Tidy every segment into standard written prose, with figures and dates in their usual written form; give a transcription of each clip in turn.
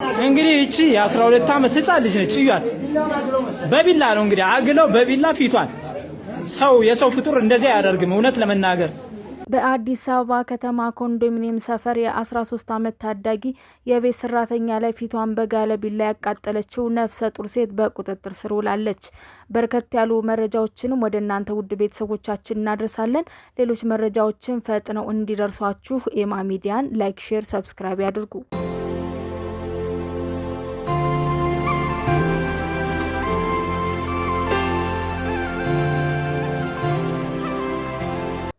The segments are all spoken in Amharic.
እንግዲህ እቺ የ12 ዓመት ህፃን ልጅ ነች። እዩት። በቢላ ነው እንግዲህ አግለው በቢላ ፊቷን። ሰው የሰው ፍጡር እንደዚህ አያደርግም እውነት ለመናገር። በአዲስ አበባ ከተማ ኮንዶሚኒየም ሰፈር የ13 ዓመት ታዳጊ የቤት ሰራተኛ ላይ ፊቷን በጋለ ቢላ ያቃጠለችው ነፍሰ ጡር ሴት በቁጥጥር ስር ውላለች። በርከት ያሉ መረጃዎችንም ወደ እናንተ ውድ ቤተሰቦቻችን እናደርሳለን። ሌሎች መረጃዎችን ፈጥነው እንዲደርሷችሁ ኤማ ሚዲያን ላይክ፣ ሼር፣ ሰብስክራይብ ያድርጉ።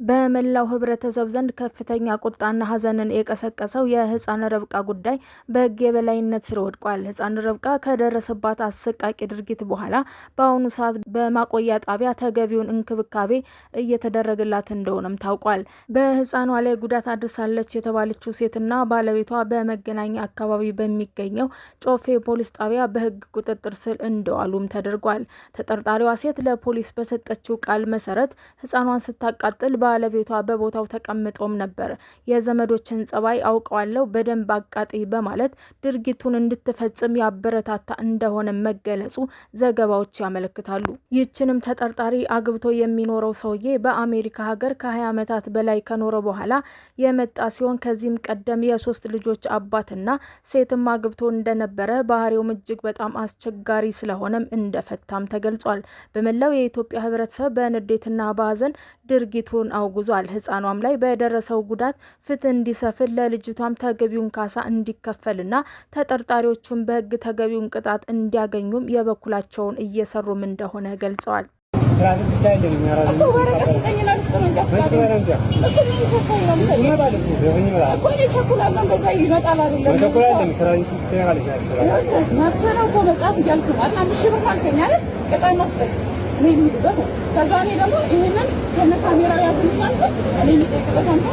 በመላው ህብረተሰብ ዘንድ ከፍተኛ ቁጣና ሀዘንን የቀሰቀሰው የህፃን ረብቃ ጉዳይ በህግ የበላይነት ስር ወድቋል። ህፃን ረብቃ ከደረሰባት አሰቃቂ ድርጊት በኋላ በአሁኑ ሰዓት በማቆያ ጣቢያ ተገቢውን እንክብካቤ እየተደረገላት እንደሆነም ታውቋል። በህፃኗ ላይ ጉዳት አድርሳለች የተባለችው ሴትና ባለቤቷ በመገናኛ አካባቢ በሚገኘው ጮፌ ፖሊስ ጣቢያ በህግ ቁጥጥር ስር እንደዋሉም ተደርጓል። ተጠርጣሪዋ ሴት ለፖሊስ በሰጠችው ቃል መሰረት ህፃኗን ስታቃጥል ባለቤቷ በቦታው ተቀምጦም ነበር። የዘመዶችን ጸባይ አውቀዋለሁ በደንብ አቃጢ በማለት ድርጊቱን እንድትፈጽም ያበረታታ እንደሆነ መገለጹ ዘገባዎች ያመለክታሉ። ይህችንም ተጠርጣሪ አግብቶ የሚኖረው ሰውዬ በአሜሪካ ሀገር ከ20 ዓመታት በላይ ከኖረ በኋላ የመጣ ሲሆን ከዚህም ቀደም የሶስት ልጆች አባትና ሴትም አግብቶ እንደነበረ ባህሪውም እጅግ በጣም አስቸጋሪ ስለሆነም እንደፈታም ተገልጿል። በመላው የኢትዮጵያ ህብረተሰብ በንዴትና በሀዘን ድርጊቱን አውግዟል። ህፃኗም ላይ በደረሰው ጉዳት ፍትህ እንዲሰፍን ለልጅቷም ተገቢውን ካሳ እንዲከፈልና ተጠርጣሪዎቹም በህግ ተገቢውን ቅጣት እንዲያገኙም የበኩላቸውን እየሰሩም እንደሆነ ገልጸዋል። ከዛኔ ደግሞ ይሄንን ከነካሜራ ያስንኛል እኔ የሚጠይቅበት አንተ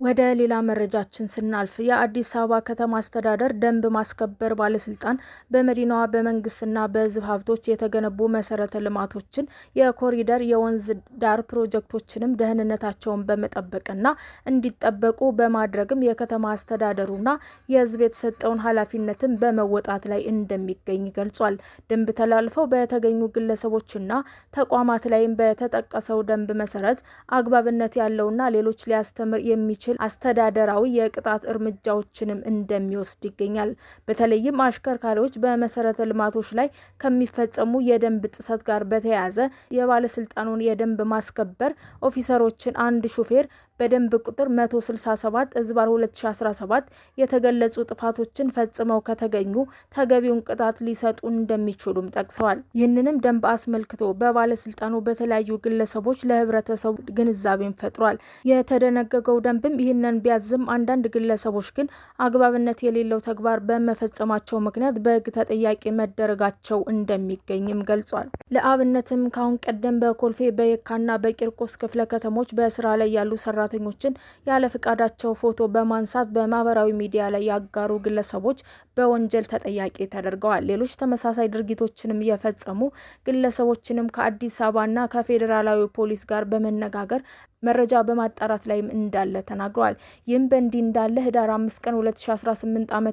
ወደ ሌላ መረጃችን ስናልፍ የአዲስ አበባ ከተማ አስተዳደር ደንብ ማስከበር ባለስልጣን በመዲናዋ በመንግስትና በህዝብ ሀብቶች የተገነቡ መሰረተ ልማቶችን የኮሪደር የወንዝ ዳር ፕሮጀክቶችንም ደህንነታቸውን በመጠበቅና እንዲጠበቁ በማድረግም የከተማ አስተዳደሩና የህዝብ የተሰጠውን ኃላፊነትን በመወጣት ላይ እንደሚገኝ ገልጿል። ደንብ ተላልፈው በተገኙ ግለሰቦችና ተቋማት ላይም በተጠቀሰው ደንብ መሰረት አግባብነት ያለውና ሌሎች ሊያስተምር የሚችል አስተዳደራዊ የቅጣት እርምጃዎችንም እንደሚወስድ ይገኛል። በተለይም አሽከርካሪዎች በመሰረተ ልማቶች ላይ ከሚፈጸሙ የደንብ ጥሰት ጋር በተያያዘ የባለስልጣኑን የደንብ ማስከበር ኦፊሰሮችን አንድ ሹፌር በደንብ ቁጥር 167/2017 የተገለጹ ጥፋቶችን ፈጽመው ከተገኙ ተገቢውን ቅጣት ሊሰጡ እንደሚችሉም ጠቅሰዋል። ይህንንም ደንብ አስመልክቶ በባለስልጣኑ በተለያዩ ግለሰቦች ለህብረተሰቡ ግንዛቤን ፈጥሯል። የተደነገገው ደንብም ይህንን ቢያዝም አንዳንድ ግለሰቦች ግን አግባብነት የሌለው ተግባር በመፈጸማቸው ምክንያት በህግ ተጠያቂ መደረጋቸው እንደሚገኝም ገልጿል። ለአብነትም ካሁን ቀደም በኮልፌ በየካና በቂርቆስ ክፍለ ከተሞች በስራ ላይ ያሉ ሰራተኞችን ያለ ፍቃዳቸው ፎቶ በማንሳት በማህበራዊ ሚዲያ ላይ ያጋሩ ግለሰቦች በወንጀል ተጠያቂ ተደርገዋል። ሌሎች ተመሳሳይ ድርጊቶችንም የፈጸሙ ግለሰቦችንም ከአዲስ አበባና ከፌዴራላዊ ፖሊስ ጋር በመነጋገር መረጃ በማጣራት ላይም እንዳለ ተናግረዋል። ይህም በእንዲህ እንዳለ ህዳር 5 ቀን 2018 ዓ.ም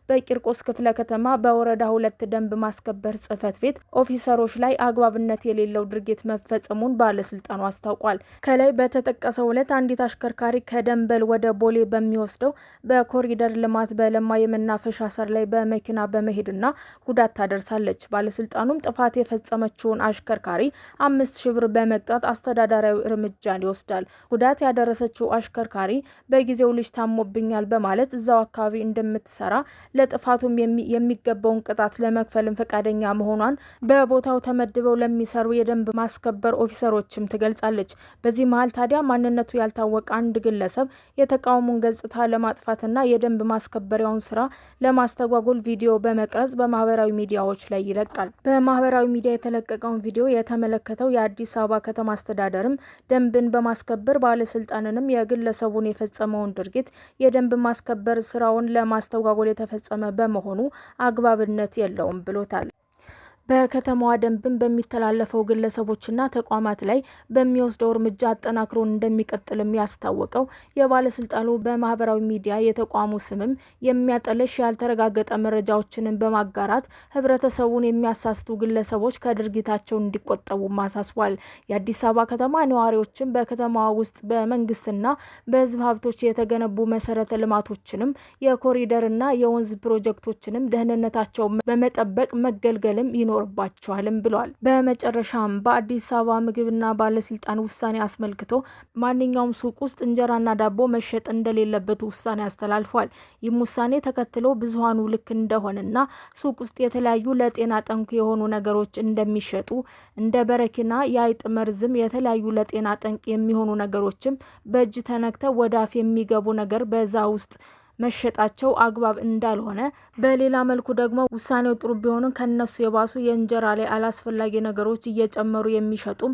በቂርቆስ ክፍለ ከተማ በወረዳ 2 ደንብ ማስከበር ጽህፈት ቤት ኦፊሰሮች ላይ አግባብነት የሌለው ድርጊት መፈጸሙን ባለስልጣኑ አስታውቋል። ከላይ በተጠቀሰው ዕለት አንዲት አሽከርካሪ ከደንበል ወደ ቦሌ በሚወስደው በኮሪደር ልማት በለማ የመናፈሻ ሰር ላይ በመኪና በመሄድና ጉዳት ታደርሳለች። ባለስልጣኑም ጥፋት የፈጸመችውን አሽከርካሪ 5000 ብር በመቅጣት አስተዳደራዊ እርምጃ ይወስዳል። ጉዳት ያደረሰችው አሽከርካሪ በጊዜው ልጅ ታሞብኛል በማለት እዛው አካባቢ እንደምትሰራ ለጥፋቱም የሚገባውን ቅጣት ለመክፈልም ፈቃደኛ መሆኗን በቦታው ተመድበው ለሚሰሩ የደንብ ማስከበር ኦፊሰሮችም ትገልጻለች። በዚህ መሀል ታዲያ ማንነቱ ያልታወቀ አንድ ግለሰብ የተቃውሞን ገጽታ ለማጥፋትና የደንብ ማስከበሪያውን ስራ ለማስተጓጎል ቪዲዮ በመቅረጽ በማህበራዊ ሚዲያዎች ላይ ይለቃል። በማህበራዊ ሚዲያ የተለቀቀውን ቪዲዮ የተመለከተው የአዲስ አበባ ከተማ አስተዳደርም ደንብን በማስከበር ባለስልጣንንም የግለሰቡን የፈጸመውን ድርጊት የደንብ ማስከበር ስራውን ለማስተጓጎል የተፈጸመ በመሆኑ አግባብነት የለውም ብሎታል። በከተማዋ ደንብን በሚተላለፈው ግለሰቦችና ተቋማት ላይ በሚወስደው እርምጃ አጠናክሮ እንደሚቀጥልም ያስታወቀው የባለስልጣኑ በማህበራዊ ሚዲያ የተቋሙ ስምም የሚያጠለሽ ያልተረጋገጠ መረጃዎችን በማጋራት ህብረተሰቡን የሚያሳስቱ ግለሰቦች ከድርጊታቸው እንዲቆጠቡ አሳስቧል። የአዲስ አበባ ከተማ ነዋሪዎችም በከተማዋ ውስጥ በመንግስትና በህዝብ ሀብቶች የተገነቡ መሰረተ ልማቶችንም የኮሪደርና የወንዝ ፕሮጀክቶችንም ደህንነታቸው በመጠበቅ መገልገልም ይኖርባቸዋልም ብሏል። በመጨረሻም በአዲስ አበባ ምግብና ባለስልጣን ውሳኔ አስመልክቶ ማንኛውም ሱቅ ውስጥ እንጀራና ዳቦ መሸጥ እንደሌለበት ውሳኔ አስተላልፏል። ይህም ውሳኔ ተከትሎ ብዙሃኑ ልክ እንደሆነና ሱቅ ውስጥ የተለያዩ ለጤና ጠንቅ የሆኑ ነገሮች እንደሚሸጡ እንደ በረኪና፣ የአይጥ መርዝም የተለያዩ ለጤና ጠንቅ የሚሆኑ ነገሮችም በእጅ ተነክተው ወደ አፍ የሚገቡ ነገር በዛ ውስጥ መሸጣቸው አግባብ እንዳልሆነ፣ በሌላ መልኩ ደግሞ ውሳኔው ጥሩ ቢሆንም ከነሱ የባሱ የእንጀራ ላይ አላስፈላጊ ነገሮች እየጨመሩ የሚሸጡም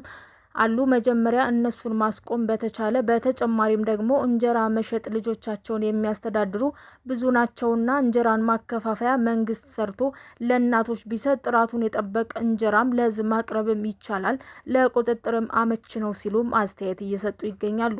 አሉ። መጀመሪያ እነሱን ማስቆም በተቻለ፣ በተጨማሪም ደግሞ እንጀራ መሸጥ ልጆቻቸውን የሚያስተዳድሩ ብዙ ናቸውና እንጀራን ማከፋፈያ መንግስት ሰርቶ ለእናቶች ቢሰጥ ጥራቱን የጠበቀ እንጀራም ለህዝብ ማቅረብም ይቻላል፣ ለቁጥጥርም አመች ነው ሲሉም አስተያየት እየሰጡ ይገኛሉ።